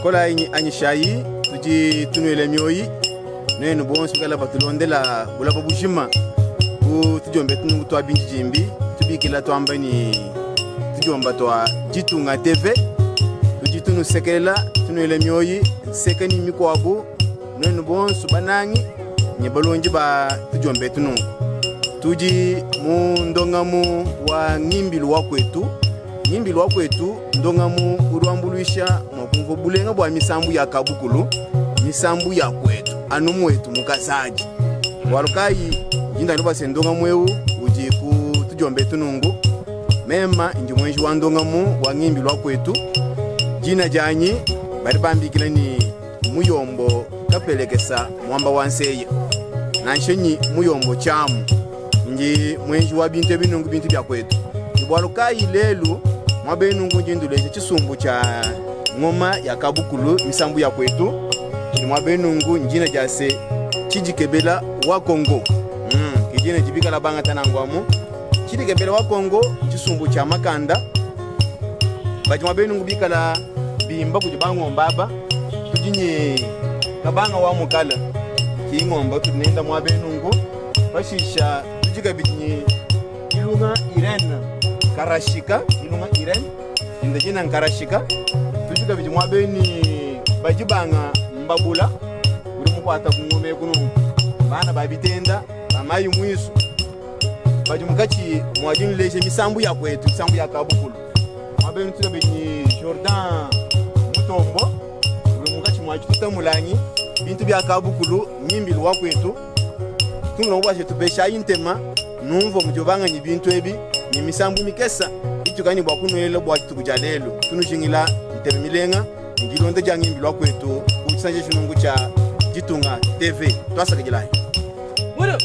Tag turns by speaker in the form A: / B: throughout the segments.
A: kola anyishayi tuji tunwele myoyi nenu bonsu kala batulondela bulaba bushima ku tujombe tunungu twa binji jimbi tubikila twamba ni tujomba twa Jitunga TV tuji tunu sekela tunwele myoyi sekani mikwabu nenu bonsu banangi nyebalonji ba tujombe tunungu tuji mu ndongamu wa ngimbilu wa kwetu nyimbilu wa kwetu ndongamu urwambuluisha mwakungo bulenga bwa misambu ya kabukulu misambu ya kwetu anu mwetu mukasaji walukai jinda ndoba sendongamu ewu uji ku tujombe tunungu mema inji mwenji wa ndongamu wa ngimbilu wa kwetu jina janyi bari bambikila ni muyombo kapelekesa mwamba wanseye nanshenyi muyombo chamu nji mwenji wa bintu ebinungu bintu bya kwetu ibwalukai lelu mwabenungu njindulesha chisumbu cha ngoma ya kabukulu misambu ya kwetu kili mwabenungu njina jase chijikebela wa Kongo kijina jibikala banga tanangwamu chijikebela wa Kongo chisumbu cha makanda baji mwabenungu bikala bimba kujibangomba aba tujinye kabanga wa mukala kingomba tunenda mwabenungu bashisha tujikabinye ilunga Irene Karashika ilunga Irene indajina Karashika tujuka biji mwabeni bajibanga mbabula uri mukwata kungome kuno bana babitenda bamayi mwisu baji mukachi mwajini leshe misambu ya kwetu misambu ya kabukulu mwabeni tujuka biji Jordan Mutombo uri mukachi mwajituta mulanyi bintu bya kabukulu nyimbilu wa kwetu tunlongwa chetubesha intema numvo mujobanga ni bintu ebi ni misambu mikesa itukani bwa kunwele bwa tukujalelo tunujingila ntermilenga ngilonde jangimbilwa kwetu kuchisanje chinungu cha Jitunga TV twasakijilai mudo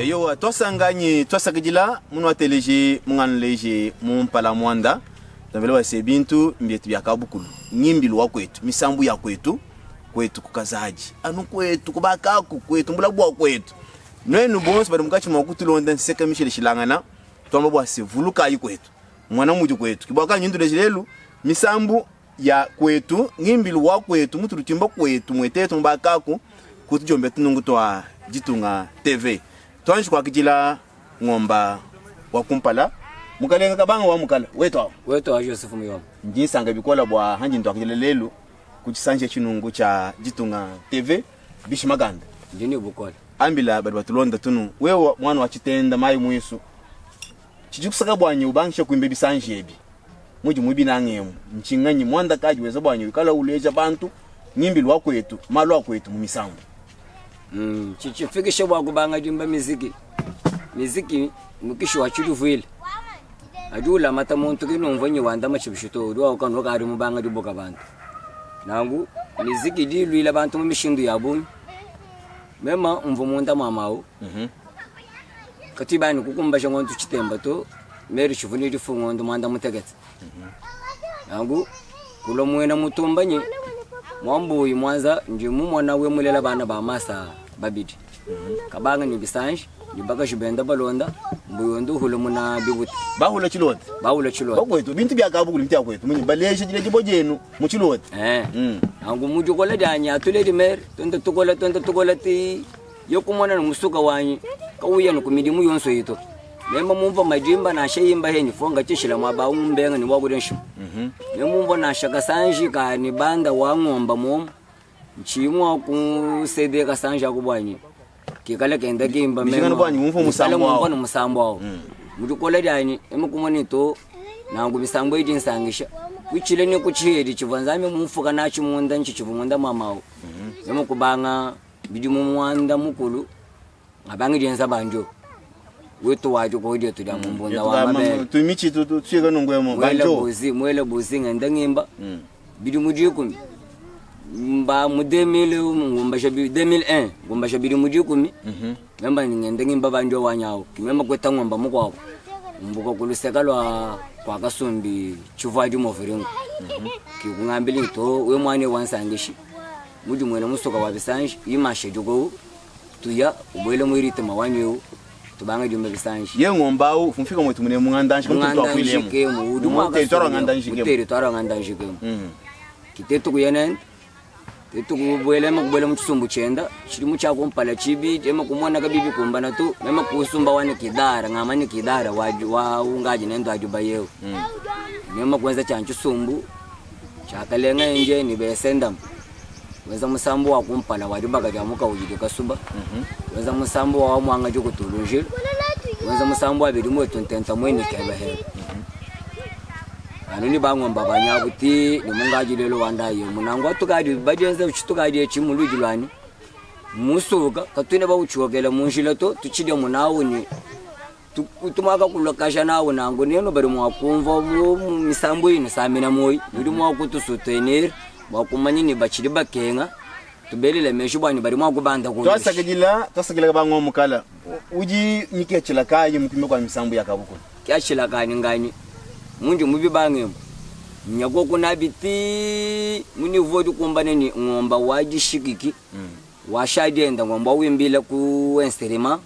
A: eyo twasanganye twasakijila muno ateleje munganleje mumpala mwanda tambele wase bintu mbyetu bya kabukulu nyimbilu wa kwetu misambu ya kwetu kukazaji anu kwetu kubakaku kwetu mbulabwa kwetu nwenu bonso bari mukachi mwakutulonda nseka mishele shilangana twamba bwase vuluka kwetu mwana muju kwetu kibwaka nyindu lejelu misambu ya kwetu nyimbilu wa kwetu mutu rutimba kwetu mwetetu mbakaku kutujombe tunungu twa Jitunga TV twanshi kwa kijila ngomba wakumpala mukalenga kabanga wa mukala
B: wetu wa Joseph Muyoma
A: njisanga bikola bwa hanji ndo akilelelo kuchisanje chinungu cha Jitunga TV bishimaganda
B: ndini bukola
A: ambila bali batulonda tunu wewe mwana wa chitenda mayi mwisu chijikusaka bwanyi ubangisha kuimbe bisanje ebi muji mubi nangemu nchinganyi mwanda kaji weza bwanyi kala uleja bantu nyimbi lwa kwetu malwa kwetu mu misambo
B: chichifikisha bwa kubanga dimba miziki mukisho wachuluvile adula mata muntu kinomvonye wanda machibishito ndo akano kari mubanga diboka bantu nangu miziki dilwila bantu mumishindu yabunyi mema mvumunda mamao katibani kukumbasha ngontu chitemba to meri chivuni difungondo manda mutegetse nangu kulo mwena mutumbanye mwambuyi mwanza njimu mwana we mulela bana ba masa babidi kabanga ni bisanje nibaga jibenda balonda mbuyondo hulo muna bibuti
A: bahula chilode bakwetu bintu byakabukulu mtya kwetu munyi baleshe jile jibojenu mu chilode
B: nangu muju kola danya atuledi mer tonda tukola ti yokumona numusuka wanyi kawuya no kumidimu yonso yito memba mumva majimba na sheyimba heni fonga chishila maba umbenga ni wagudenshu memumva na shaka sanji ka ni banda wa ngomba mom nchimwa ku sede ka sanja kubwanyi kikala kenda kimba
A: memba bwanyi mumva
B: musambo wao muju kola danya emukumoni to nangu bisambo idin sangisha kuchile ni kuchiri chivanzame mumfuka nachi munda nchi chivumunda mamao emukubanga bidimu mwanda mukulu abangi jenza banjo wetu wajo ko ide tuda mumbunda wa mabe
A: tumichi tuchika nongwemo banjo
B: mwele buzi ngenda ngimba bidimu jikumi mba mu 2000 ngumba shabi 2001 ngumba shabi bidimu jikumi ngamba ngenda ngimba banjo wanyawo kimema kweta ngomba mukwako mbuko kulusekalwa kwa kasumbi chuvaji moviringo kikungambili to we mwane wansangishi muju mwena musoka wa bisanji imashe jugo tuya ubwele mwirite mawanyo tubanga jumbe bisanji
A: ye ngombao fumfika mwetu mune mungandanshi kumtu
B: akwilemo uduma
A: territoire ngandanshi kemo
B: territoire ngandanshi kemo kitetu kuyenen tetu kubwele makubwele muchusumbu chenda chiri muchako mpala chibi ema kumona kabibi kumbana tu mema kusumba wane kidara ngamani kidara wa ungaji nendo ajuba yeo mema kwanza chanchu sumbu chakalenga nje ni besendam weza musambo wa kumpala wadibaga jamuka ujide kasuba weza musambo wa mwanga joko tulunjil weza musambo wa bidimu tuntenta mweni keba he anuni bangomba banyabuti ni mungaji lelo wandaye munangwa tukadi bajenze chitukadi chimulujilwani musuka katune ba uchuogela munjilato tuchide munawuni tumaka kulokasha nawo nango neno bari mwakumva mu misambo ine samina moyi ndi mwakutusutenera bakumanyi ni bachiri bakenga tubelele meshu bani bari mwakubanda ko
A: twasagila bango mukala uji nyikechila kayi mukime kwa misambo yakabuko
B: kyachila kani ngani munju mubi bange nyako kuna biti muni vodi kumbane ni ngomba waji shikiki washadenda ngomba wimbila ku ensterema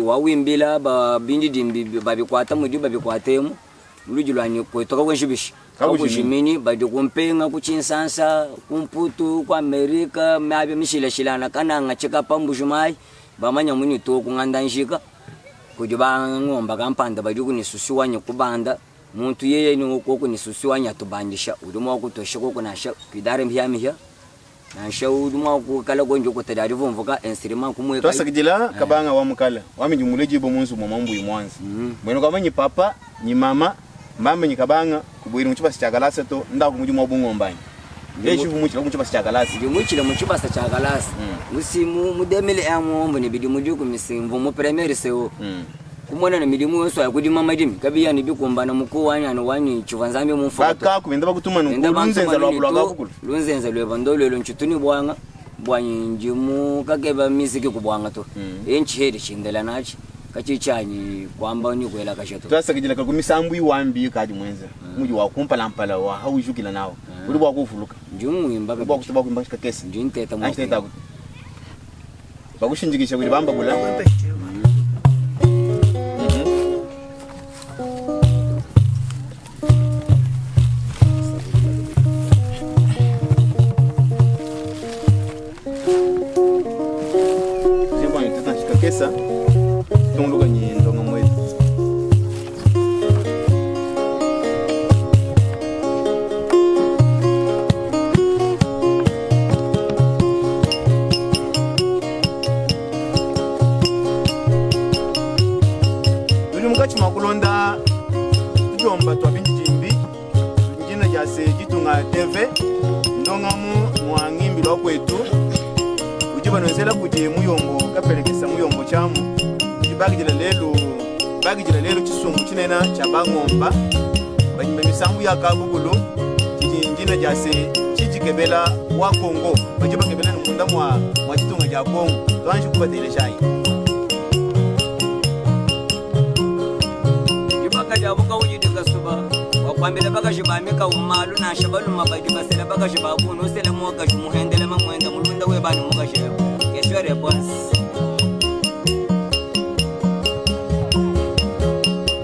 B: wawimbila ba bindi dimbi babikwata mudi babikwatemu mulujilwani kwetoka kwenjibishi kabujimini badi kumpenga kuchinsansa kumputu kwa Amerika mabe mishila shilana kana ngachika pambujumai bamanya muni to kungandanjika kujuba ngomba kampanda badi kunisusuwanya kubanda muntu yeye ni ukoko nisusuwanya tubandisha uduma kutosha koko nasha kidare mbyamihya nasha uduma kukala gonjo kutadari vumvuka ensirima kumwe
A: twasagila kabanga wa mukala wamijumuleji bo munzu mu mambu imwanzi mweno kamanyi papa ni mama mama nyikabanga kubwira muchipa sichakalasa to ndako mujuma obungombanyi echi fumuchira muchipa sichakalasa
B: ndimuchira muchipa sichakalasa musimu mudemele amombo ne bidi mujuku misimvu mu premier seo kumona na midimu yonso yakudima madimi kabiya ni bikumbana mukuwanya no wani chivanzambe mumfuka
A: baka kubenda bakutuma nunzenza lwabulwa kakukulu
B: lunzenza lwebandolo lo nchituni bwanga bwanyi njimu kakeba misiki kubwanga to enchi hedi chindela nachi kachichanyi kwamba ni kwela kashato
A: twasagila ka kumisambu iwambi kaji mwenza muji wa kumpala mpala wa haujukila nawo uri bwa kuvuluka
B: njumu imba
A: bwa kutuba kuimba kakesi
B: njinteta
A: mwa njinteta bakushinjikisha kuri bamba bula Kesa tungluka nyindonga mwetu tunga chimakulonda tujomba twa binjimbi njina jase jitunga TV ndongamu mwangimbi lokwetu ujiba nozela kuje muyombo kapelekesa muyombo chamu jibagijela lelo chisungu chinena cha bangomba banyimba misambu ya kabugulu njina jase chijikebela wa Kongo bajiba kebela munda mwa chitunga ja Kongo twanshi kubatele shayi
B: jabuka ujidi kasuba wakwambele baka jibamika umalu na shabalu mabadi basela baka jibabu no sele moka jumuhendele mamwenda mulunda we bani moka jebo kesho response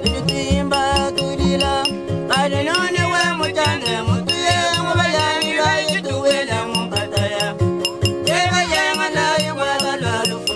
B: ditimba tudila adenone we mutane mutuye mubayani bayi tuwela mupataya yega yanga na ywa lalufu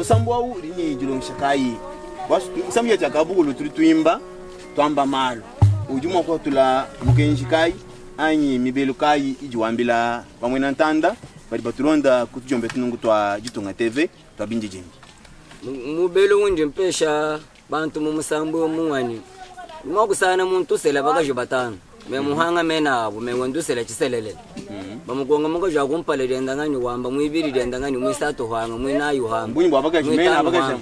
A: Sambwa rini julong shakai bas samya chakabugulu tuimba twamba malo ujuma kwa tula mukenjikai anyi mibelukai ijiwambila pamwena ntanda bali batulonda kutujombe tunungu twa jitunga TV twa binjijimbi
B: mubelu unje mpesha bantu mumusambu muwani mwakusana muntu sela baka jibatano me muhanga mena abo me wandusela chiselele bamugonga munga jwa kumpale dendangani wamba mwibiri dendangani mwisato hwanga mwinayo hanga
A: mbunyi bwabaka jimena abaka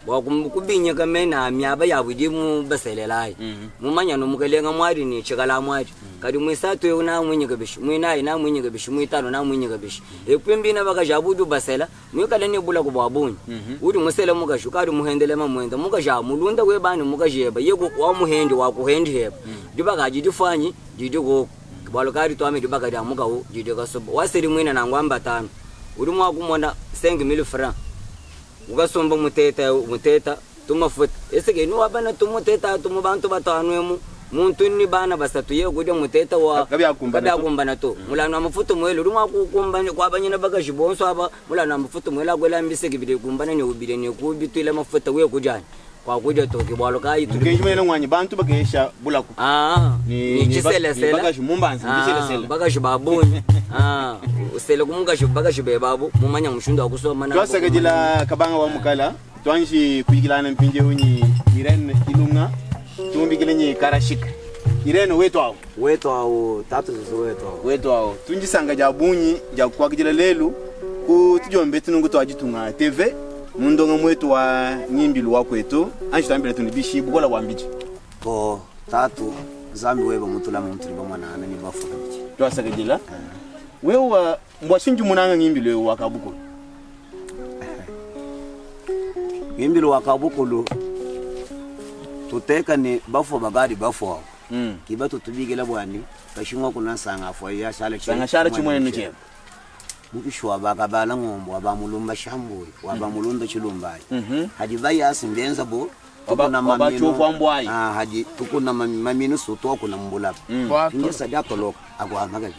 B: wakubinya kamena amyaba yabudi mu baselelai mumanya no mukelenga mwari ni chikala mwari kadi mwisato yona mwinyika bishi mwinayi na mwinyika bishi mwitano na mwinyika bishi ekwimbi na baka jabudu basela mwikala ne bula kubabunyi uri musela muka shukari muhendele mamwenda muka ja mulunda we bani muka jeba yego wa muhendi wa kuhendi heba dibaka jidifanyi jidigo balokari to ame dibaka da muka wo jidiga sobo wasiri mwina na ngwamba tano uri mwa kumona 5000 francs ugasomba muteta tumafuta esike ni wabana tumuteta tumubantu batanwemu muntu ni bana basatu ye gude muteta wa kada kumbana to mulana mafuta mwelo rumwa kukumbana kwa banyina bagashi bonso aba mulana mafuta mwela gwela mbiseke bide kumbana ne ubide ne kubitule mafuta we kujani kwa kuja to kibalo kai
A: tukejimene ngwanyi bantu bakesha bulaku
B: ni chisele
A: bagashi mumbanzi chisele
B: bagashi babuni usele kumugashi bagashi bebabu mumanya mushunda kusoma na
A: twasakajila kabanga wa mukala twanshi kuyigilana mpinje hunyi Irene Ilunga tumbikilenye karashika Irene wetu awo tatu wetu awo tunjisanga jabunyi jakukwakijila lelu ku tujombe tunungu twajitunga TV mundonga mwetu wa nyimbi luwa kwetu anji tambile tulibishi bukola wambiji
C: ko tatu zambi weba mutula mutuli mwana ni bafu kabiji
A: twasakejela wewe mbwashinju munanga nyimbi lewe wakabukulu
C: nyimbi luwa kabukulu tuteka ni bafu bagadi bafu kibatu tubigela bwani kashimwa kuna sanga afwa ya
A: shala chimwe nuche
C: mukishwa bakabala ngombo abamulumba shambuye wabamulunda chilumbaye hadi bayasi mbenza bo tukuna mamino hadi tukuna mamino soto kuna mbula nje sadia tolok agwa magabi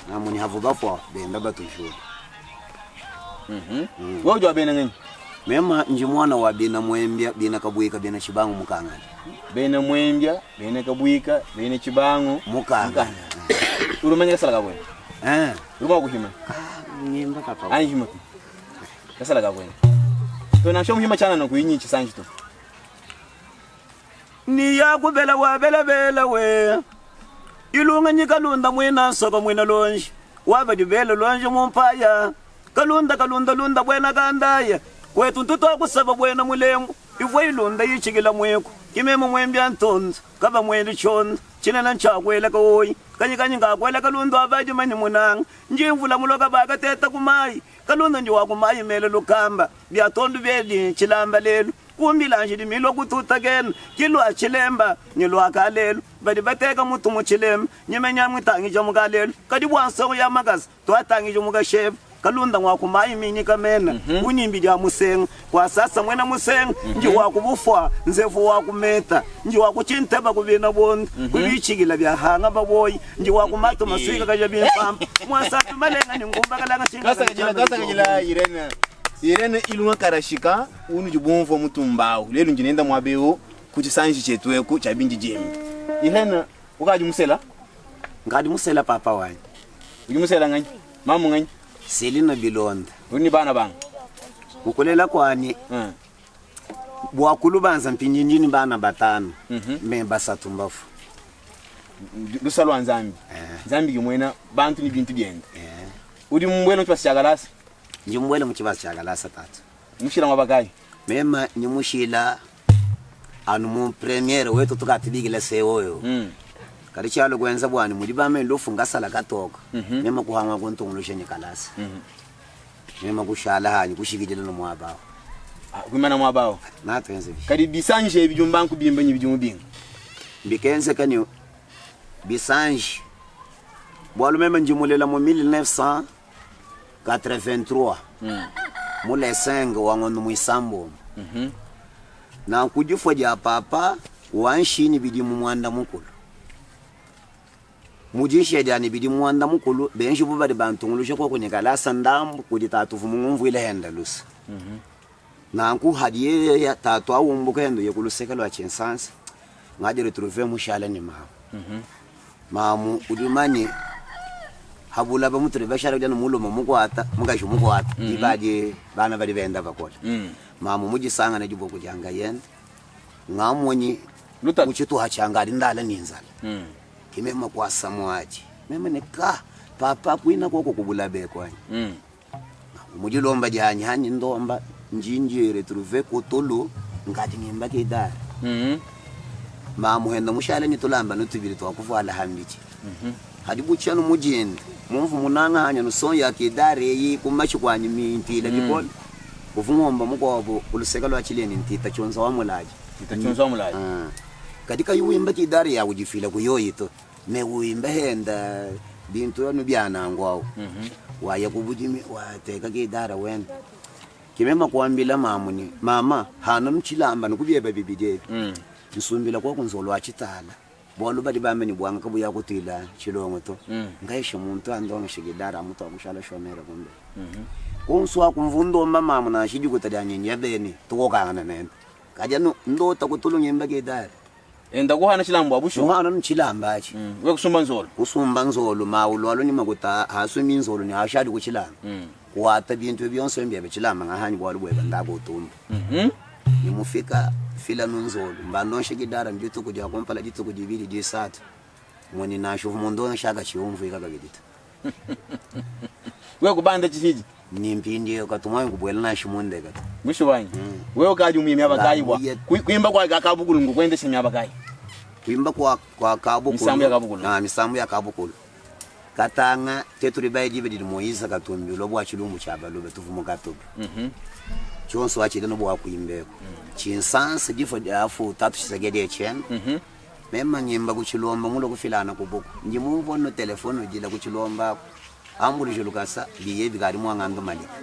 C: na muni havuba fo benda batushu
A: wewe jwa bena ngani
C: mema njimwana wa bina mwembya bina kabuika bina chibangu mukangani
A: bena mwembya bena kabuika bina chibangu
C: mukangani
A: urumanya sala kabwe uruma kuhima
C: nyimba papa
A: ani hima kasala kabwe to na shomu hima chana no kuinyi chisanji to
C: ni ya kubela wa bela we ilunga nyikalunda mwena soko mwena lonji waba dibela lonji mumpaya kalunda bwena kandaya kwetu ntuto kusaba bwena mulengo ivwe ilunda yichigila mweko kimemo mwembya ntonzo kaba mweli chon chinana nchakwela koyi kanyi ngakwela kalunda abaje mani munanga njimvula muloka baka teta kumai kalunda nje wakumai mele lukamba bya tondu bedi chilamba lelo kumbilanje dimilo kututa gen kilwa chilemba nyilwa kalelo badi bateka mutu muchilemba nyemenya mwitangi jamukalelo kadi bwanso ya magazi to atangi jomugashebe kalunda ngwakumai minyi kamena unyimbi dia musenga kwa sasa mwena musenga nji wakubufwa nzefu wakumeta nji wakuchinteba kubina bondi kubichigila bya hanga baboyi nji wakumata maswika kaja bimpampa mwasatu malenga ni ngumba kalanga chinga
A: kasa kajila Irene ilunga karashika unu jubumvo mutumbao lelu njinenda mwabeo kuchisanji chetweku cha binji jemi Irene ukaji musela
C: ngadi musela papa wani
A: uji musela ngani mamu ngani
C: Selina Bilonda
A: uni bana banga
C: ukulela kwani bwakulu banza mpinjinjini bana batano memba satumbafu
A: lusalwa nzambi nzambi kimwena bantu ni bintu byenda udi mbwelo chwasiagalasa
C: njimbwele mchibasi chagalasa tatu
A: mushila mwabagayi
C: mema nyimushila anu mu premier wetu tukatibigile sewoyo karichalo kwenza bwani mudibame ndofunga sala katoka mema kuhanga kuntungulushe nyikalasa mema kushala hani kushikijela no mwabao
A: kwimana mwabao
C: natwenze bi
A: kadi bisanje bijumbanku bimbe nyibijumu binga
C: bikenze kanyo bisanje bwalu mema njimulela mu 1983 mule 5 wangondo muisambo na kujifwa ja papa wanshini bidimu mwanda mukulu mujishe jani bidimu mwanda mukulu benshi bubari bantungulushe ko kunyikalasa ndambu kuditatufu mungumvu ile henda lusa na nku hadiye ya tatu awumbuka hendo yekuluseka lwa chensansi ngadi retrouver mushala ni mamu mamu udimani habula ba mutre bashara jana mulo mukwata mugashu mukwata ibadi bana bali benda bakola mamu mujisanga na jubo kujanga yenda ngamwonyi muchitu hachanga ndala ninzala kimema kwa samwaji mema neka papa kuina koko kubula bekwani mujilomba janya hani ndomba njinjire retrouver kotolo ngati ngimba kidara mamu henda mushala ni tulamba nutubiri twakuvala hambichi hadibu chano mujende mumvu munanga hanya nusonya kidare yi kumachi kwani mintila bikol kuvungomba mukwabo uluseka lwa chileni ntita chonza wa mulaji katika yuwimba kidare ya kujifila kuyoyito me uimba henda bintu yanu byanangwao waya kubujimi wateka kidara wenda kimema kuambila mamuni mama hana mchilamba nukubyeba bibide nsumbila kwa kunzolwa chitala bolu badi bameni bwanga kabuya kutila chilongo to ngaisha muntu andonga shigidara mutu akushala shomera kumbe kunsu akumvundo mama muna shiji kutadanya nyabeni tukokana nene kaja ndota kutulunyemba kidara
A: enda kuhana chilambo abusho
C: hana mchilamba achi
A: we kusumba nzolo maulwalo ni makuta hasumi nzolo ni hashadi kuchilamba kwata bintu byonse mbye bechilamba ngahanyi bwalu bweba ndako tumba nimufika fila nunzolo mbanoshe kidara ndito kujya kompala dito kujibili disatu mwani nasho mundo shaka chiumvu ikakagidita we kubanda chiji
C: nimpindi katumwa kubwela nasho munde kata
A: Busho wanyi. Wewe kaji umimi abakai bwa. Kuimba kwa Kabukulu ngokwende semya abakai.
C: Kuimba kwa Kabukulu.
A: Misambu ya Kabukulu.
C: Na misambu ya Kabukulu. Katanga teturi baidi bidi Moiza katumbi lobwa chilumbu chabalobe tuvumo katobe. Chonso wachile no bwa kuimbeko. Chinsanse gifo afu tatu chisagede chen. Mema nyimba kuchilomba mulo kufilana kubuku. Njimumbo no telefono jila kuchilomba. Ambuli julukasa biye bigari mwangando malika.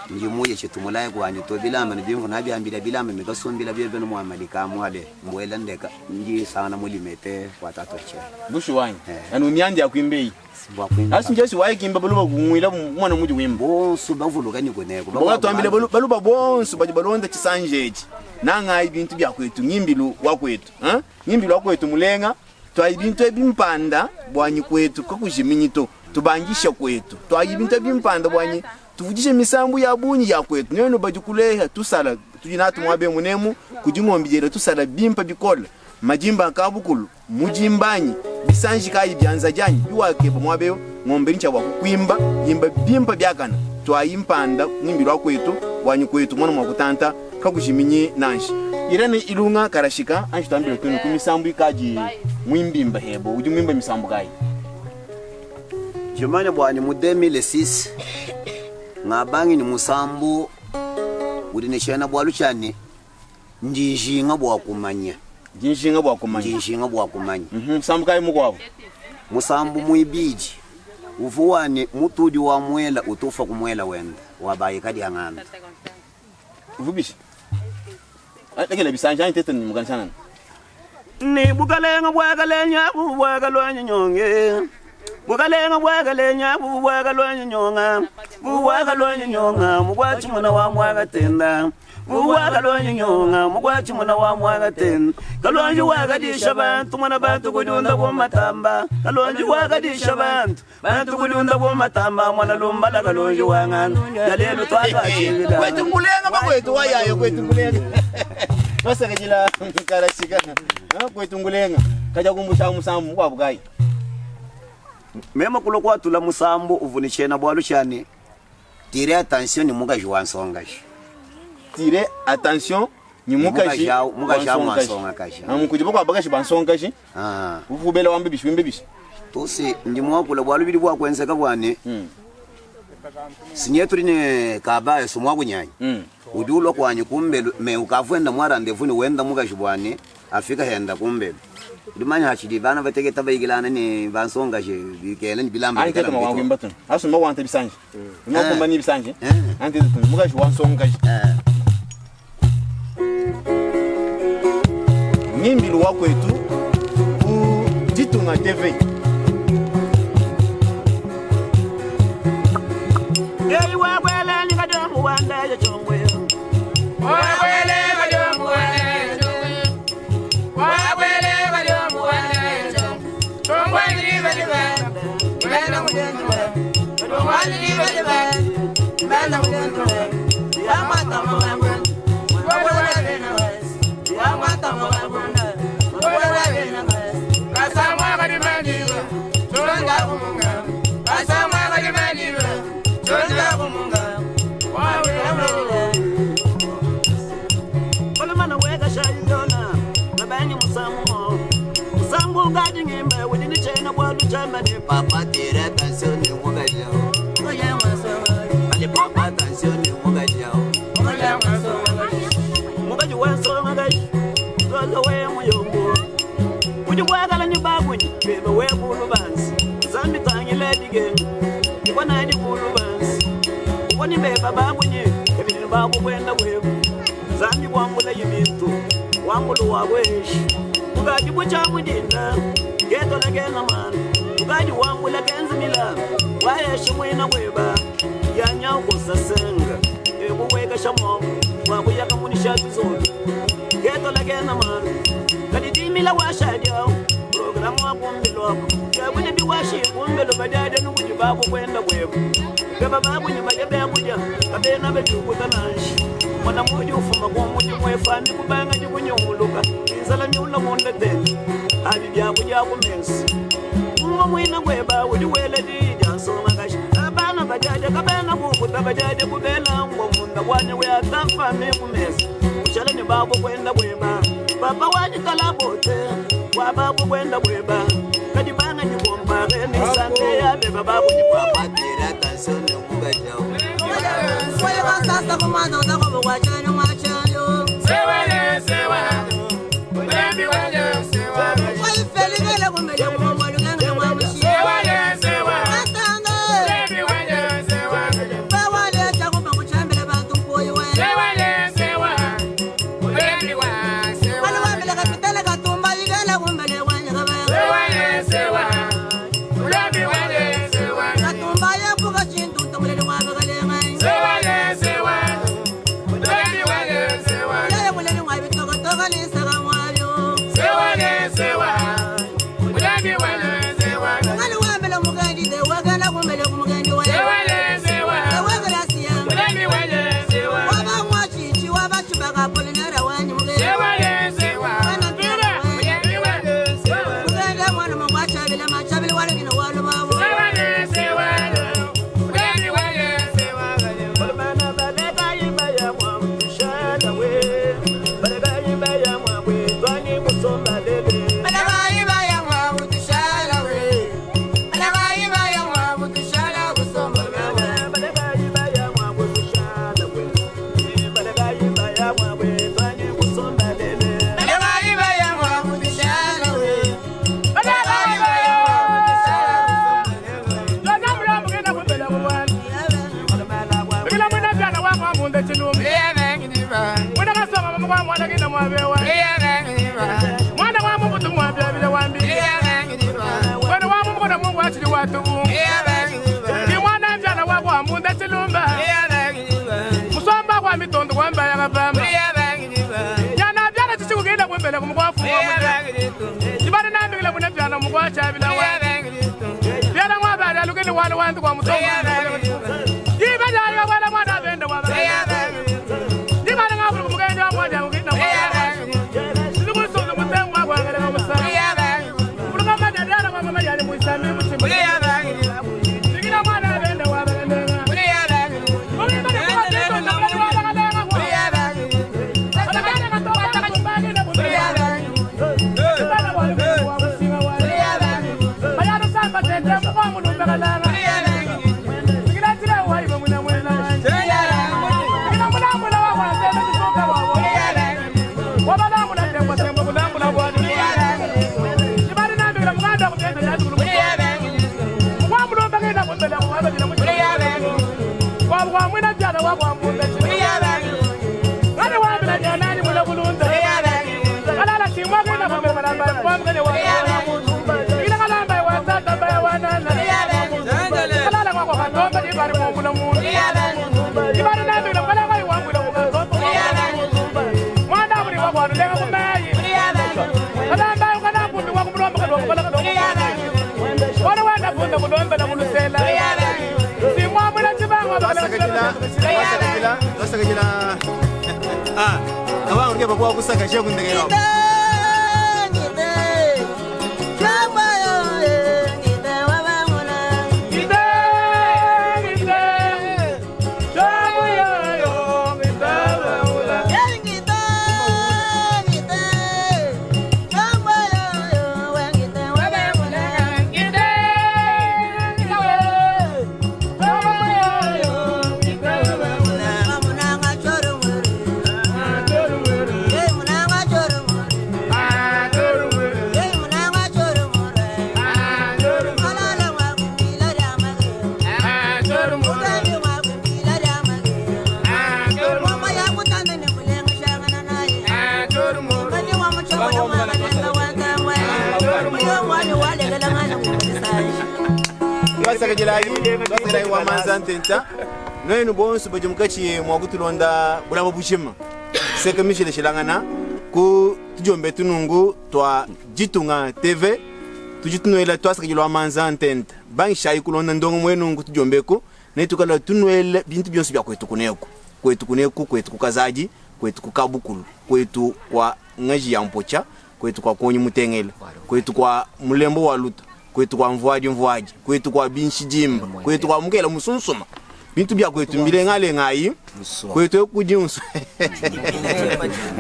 C: Njimuye chitumulaye kwani to bilamba nibimvu nabyambira bilamba mikasombila byebe no mwamalika mwade mbwela ndeka nji sana mulimete kwa tatu che.
A: Busho wanyi. Anu myandi yakwimbeyi. Asi njesi waye kimba baluba kumwila mwana muji wimbo.
C: Bonso bavuluka niko neko.
A: Bawa twambile baluba bonso baji balonda chisanjeji. Nanga ibintu byakwetu nyimbilu wakwetu, nyimbilu wakwetu mulenga twa ibintu ebimpanda bwanyi kwetu kokujiminyito tubangisha kwetu. Twa ibintu ebimpanda bwanyi tuvujishe misambu ya bunyi ya kwetu. Nyono baji kuleha tusala tujinatu mwabe munemu kujingombijere tusala bimpa bikola. Majimba Kabukulu mujimbanyi bisanji kai byanza janyi yuwake mwabe ngombe ncha wakukwimba yimba bimpa byakana twa impanda nyimbilu wakwetu bwanyi kwetu mwana mwakutanta kakujiminyi nanshi irene ilunga karashika anshi tambile tunu kumisambu ikaji mwimbimba hebo uji mwimba misambu kai
C: Jumane bwani mu 2006 ngabangi ni musambu udineshana bwalu cyane njinjinga bwa kumanya njinjinga bwa kumanya
A: musambu kai mukwabo
C: musambu muibiji uvuwane mutudi wa mwela utufa kumwela wenda wabaye kadi anganda
A: uvubishi akele bisanja intete ni muganishana
C: ni bukalenga bwakalenya bwakalwanya nyonge bukalenga bwakalenya bwakalwanya nyonga bwakalwanya nyonga mugwachi mwana wa mwagatenda bwakalwanya nyonga mugwachi mwana wa mwagatenda kalonji wagadisha bantu mwana bantu kudunda kwa matamba kalonji wagadisha bantu kudunda kwa matamba mwana lumbala kalonji wangana yalelo twatwa chingida
A: kwetu ngulenga bakwetu wayayo kwetu ngulenga basa kajila karashika kwetu ngulenga kaja kumbusha musambu kwa bugai
C: mema kulokwa tula musambu uvunichena bwalu cyane tire attention ni mugaji wansongaje
A: tire attention ni mugaji
C: wansonga kashi
A: amukujiba kwa bagashi bansongaje uvubela wambe bishwimbe bishi
C: tosi ndi mwakula bwalu bili bwa kwenzeka bwane sinyeturi ne kabaye somwa kunyanya udulo kwanye kumbelo me ukavenda mwara ndevuni wenda mugaji bwane afika henda kumbelo Dimanya hachidi bana bategeta bayigilana ni bansongaje bikela ni bilamba
A: ani kama wangu mbatun asu mba wante bisanje no kumba ni bisanje anti mugaje wansongaje nimbilu wakwetu u titunga TV
C: Yei wakwela ni kadomu wanda ya chongwe wakwele kadomu wanda ya chongwe wakwele kadomu wanda ya chongwe chongwe ni baliba bana mudendwa chongwe ni baliba bana mudendwa ya mata mwangu wakwele bena wes ya mata mwangu wakwele bena wes kasama kadimaniwa chonga kumunga kasama kadimaniwa chonga kumunga wawe Kole mana wega shayona nabanye musamu musambu ngadi ngimbe wedini chena bwalu chamba ne papa tire attention ni mugaje oya masoma ale papa attention ni mugaje oya masoma mugaje wasoma gaji kolo we muyombo uji kwagala ni babunyi bebe we bulu bansi zambi tangile dige ikwana di bulu bansi woni beba babunyi ebini babu kwenda webu zambi kwambula yibintu wambulu wagweshi mugaji buchamu dinda geto legena man mugaji wambula kenzimila wayeshi mwina weba yanya ukusasenga ebu wega shamobu wabuyaka munishatu zote geto legena man kadidimila washadio programu wakumbilo wako yabunye biwashi kumbilo badade nukuji babu kwenda webu beba babu nyibaje bebuja kabena betukuta nanshi mwana moja ufuma kwa moja mwefani kubanga jikunyuluka nzala nyula monde tete abi byabu byabu mensi umwa mwina kweba uli wele di jansoma kashi abana bajaje kabena kukuta bajaje kubela ngwa
D: Wanga wane we atafa mekumesa Uchale ni babu kwenda bweba Papa wadi kalabote Wababu kwenda bweba Kadibanga nyubomba Reni sante ya beba babu ni papa Tira tansone kuga jao Wale wasasa kumana Utakobo kwa chani machalo Sewale sewa Ulembi wale sewa Wale feli gele kumele kumwalu Genge mwamushi Sewale sewa Atanga Ulembi wale sewa Bawale chakupa kuchambele bantu mpoyi we Sewale sewa Ulembi wale sewa Wale wabele kapitele katumba Igele kumbele wanye kabaya Sewale sewa Ulembi wale sewa Katumba ya puka chintu Tumulele wabe kale ngai Sewale sewa Ulembi wale sewa Lele mulele wabe toka toka lisa kamwayo Sewale sewa Ulembi wale sewa Wale wabele mugendi de wagana kumbele kumugendi wale Sewale sewa Wagala siya Ulembi wale sewa Waba mwachichi waba chubaka polinera wanyi mugendi Sewale sewa Ulembi wale sewa Mugende mwana mwachabile machabile wale gina wale babu Sewale sewa Ulembi wale sewa Walmana balega yimba ya mwa mtushana we Balega yimba ya mwa we Twani musomba lele Balega yimba ya mwa mtushana we Balega yimba ya mwa mtushana musomba lele Balega yimba ya mwa mtushana we Balega yimba ya mwa we Twani musomba lele Balega yimba ya mwa mtushana we Balega yimba ya mwa Musomba kwa mitondo kwa mbaya kabamba Yana vyana chichi kugenda kumbele kumukwafu Jibari nambi kila mune vyana mukwacha bila wani Vyana mwabali alukini wale wantu kwa mutombo Jiba jari wabala mwana vende wabala Jibari ngabulu kumukende wa mwaja kukina wabala Siluku suzu mutembu wa kwa ngele kamusa Kuluka mada diana kwa mama jani muisami muchimbu Sikina mwana vende wabala ndenga Abang urge bawa aku sakit je kunde kau. Sakajilai wa manzantenta Noinu bonsu bajumkachi mwakutulonda bulaba bushima Seka mishile shilangana Ku tujombe tunungu Twa jitunga TV Tujitunuela twa sakajilwa wa manzantenta Bangi shayi kulonda ndongo mwenungu tujombeku Naitukala tunuela bintu bionsu bya kwetu kuneku Kwetu kuneku, kwetu kukazaji Kwetu kukabukulu Kwetu kwa ngaji ya mpocha Kwetu kwa konyi mutengela Kwetu kwa mulembo wa luta Kwetu kwa mvuaji, kwetu kwa binshi jimba, kwetu kwa mkela musunsuma.
A: bintu bya kwetu mbile ngale ngai kwetu kujinsu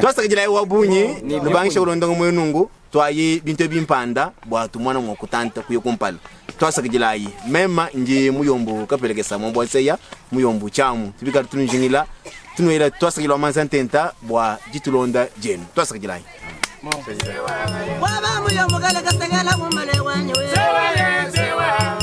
A: twasa kujila wabunyi lubangisha ulonda ngomo nungu twayi bintu bimpanda bwa tumwana ngokutanta kuye kumpala twasa kujila yi mema nje muyombo kapelekesa mombo nseya muyombo chamu tibika tunjingila tunoela twasa kujila manzantenta bwa jitulonda jenu twasa kujila yi
E: Waba muyombo kale kasegala kumale wanyo. Sewa.